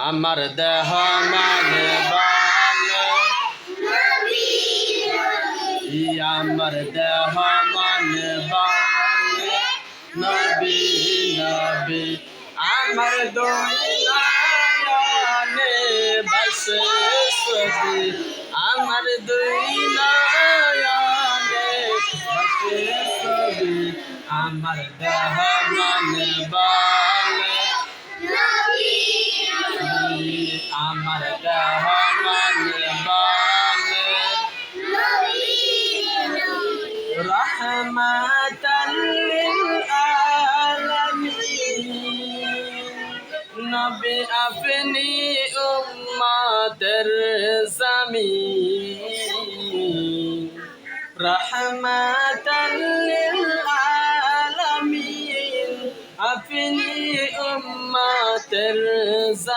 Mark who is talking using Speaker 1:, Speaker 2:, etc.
Speaker 1: আমার দেহ মানে ভালো আমার দেহ মানে ভালো নবী নবী আমার দুই নয়নে বসে ছবি আমার দুই নয়নে বসে ছবি আমার দেহ মানে ভালো আমার দেহ মানে ভালো রহমাতাল লিল আলামিন নবী আপনি উম্মতের জামিন রহমাতাল লিল আলামিন আপনি উম্মতের জামিন